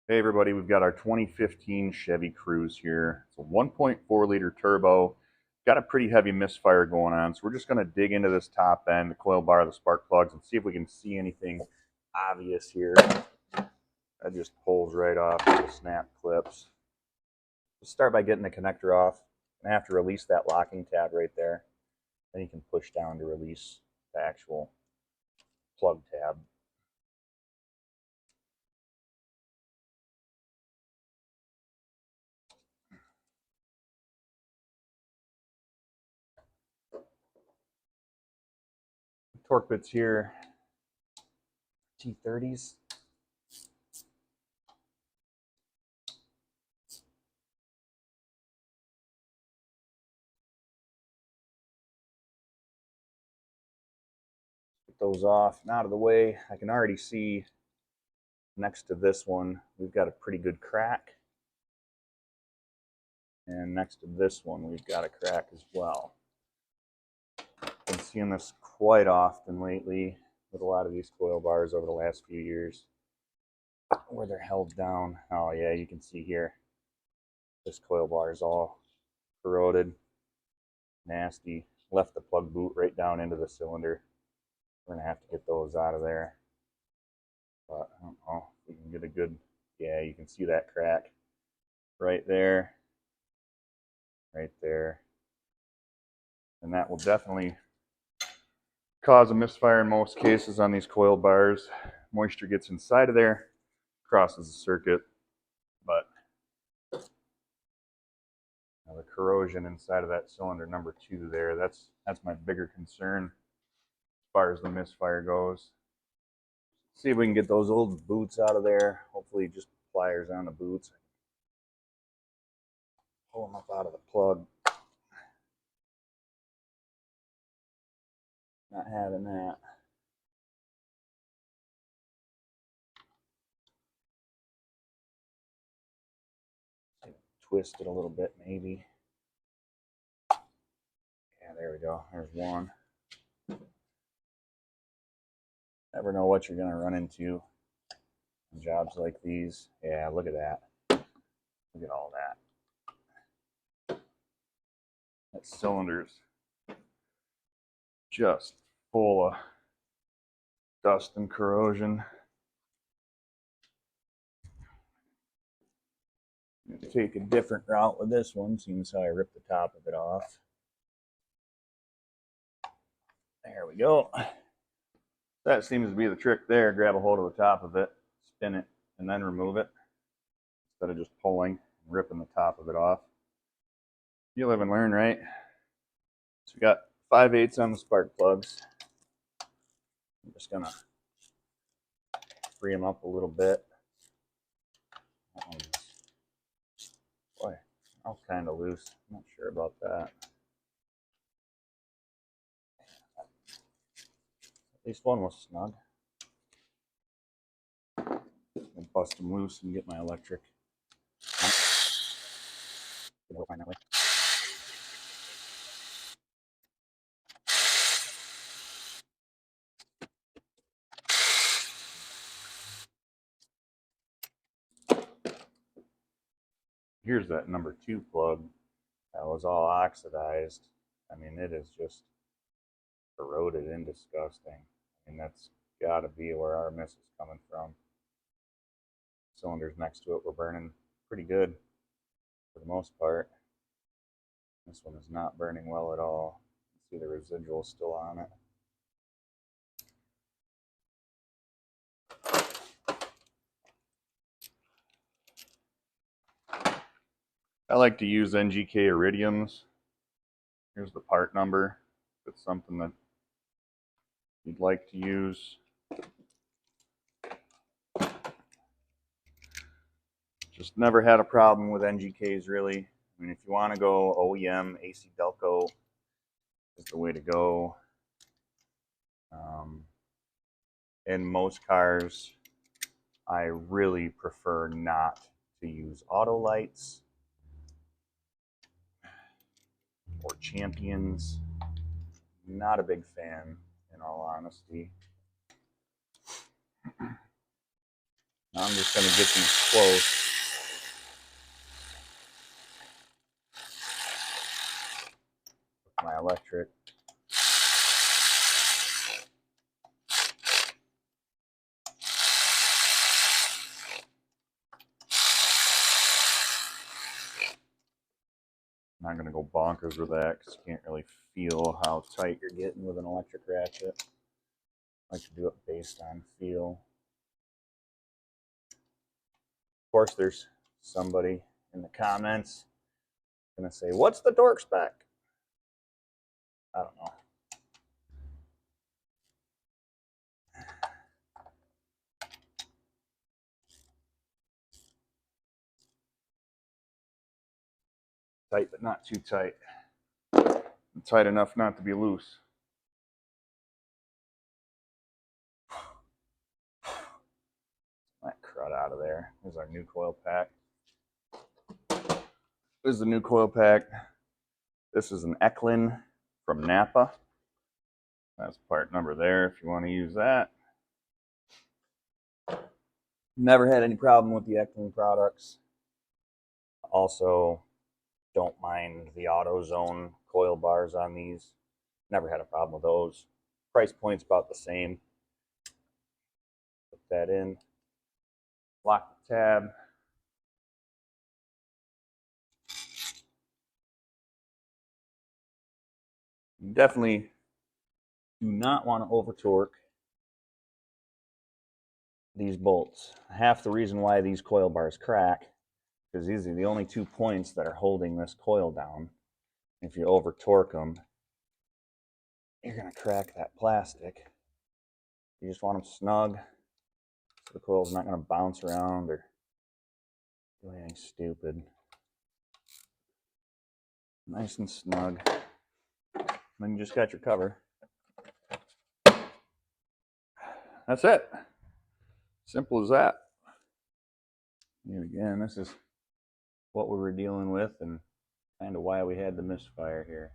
Hey everybody, we've got our 2015 Chevy Cruze here. It's a 1.4 liter turbo. Got a pretty heavy misfire going on, so we're just going to dig into this top end, the coil bar, the spark plugs, and see if we can see anything obvious here. That just pulls right off the snap clips. Let's start by getting the connector off. I have to release that locking tab right there. Then you can push down to release the actual plug tab. Torque bits here, T30s. Get those off and out of the way. I can already see next to this one, we've got a pretty good crack. And next to this one, we've got a crack as well. I've been seeing this quite often lately with a lot of these coil bars over the last few years where they're held down. Oh yeah, you can see here, this coil bar is all corroded, nasty. Left the plug boot right down into the cylinder. We're gonna have to get those out of there. But I don't know if we can get a good, yeah, you can see that crack right there, right there. And that will definitely cause a misfire in most cases on these coil bars. Moisture gets inside of there, crosses the circuit, but the corrosion inside of that cylinder number 2 there, that's my bigger concern as far as the misfire goes. See if we can get those old boots out of there. Hopefully just pliers on the boots. Pull them up out of the plug. Not having that. Twist it a little bit maybe. Yeah, there we go. There's one. Never know what you're going to run into in jobs like these. Yeah, look at that. Look at all that. That cylinder's just full of dust and corrosion. I'm going to take a different route with this one, seeing as how I ripped the top of it off. There we go. That seems to be the trick there. Grab a hold of the top of it, spin it, and then remove it instead of just pulling and ripping the top of it off. You live and learn, right? So we got 5/8 on the spark plugs. I'm just gonna free them up a little bit. Boy, that was kind of loose. I'm not sure about that. At least one was snug. I'll bust them loose and get my electric. We'll find that way. Here's that number 2 plug. That was all oxidized. I mean, it is just corroded and disgusting. I mean, that's got to be where our miss is coming from. Cylinders next to it were burning pretty good for the most part. This one is not burning well at all. You can see the residual still on it. I like to use NGK iridiums. Here's the part number. If it's something that you'd like to use. Just never had a problem with NGKs really. I mean, if you want to go OEM, AC Delco is the way to go. In most cars, I really prefer not to use auto lights or champions. Not a big fan, in all honesty. Now I'm just going to get these close. With my electric. I'm not going to go bonkers with that because you can't really feel how tight you're getting with an electric ratchet. I like to do it based on feel. Of course, there's somebody in the comments going to say, what's the torque spec? I don't know. Tight, but not too tight. Tight enough not to be loose. That crud out of there. Here's our new coil pack. This is the new coil pack. This is an Eklund from Napa. That's part number there if you want to use that. Never had any problem with the Eklund products. Also, don't mind the AutoZone coil bars on these. Never had a problem with those. Price point's about the same. Put that in. Lock the tab. You definitely do not want to over torque these bolts. Half the reason why these coil bars crack is these are the only 2 points that are holding this coil down. If you over torque them, you're going to crack that plastic. You just want them snug so the coil's not going to bounce around or do anything stupid. Nice and snug. Then you just got your cover. That's it. Simple as that. And again, this is what we were dealing with and kind of why we had the misfire here.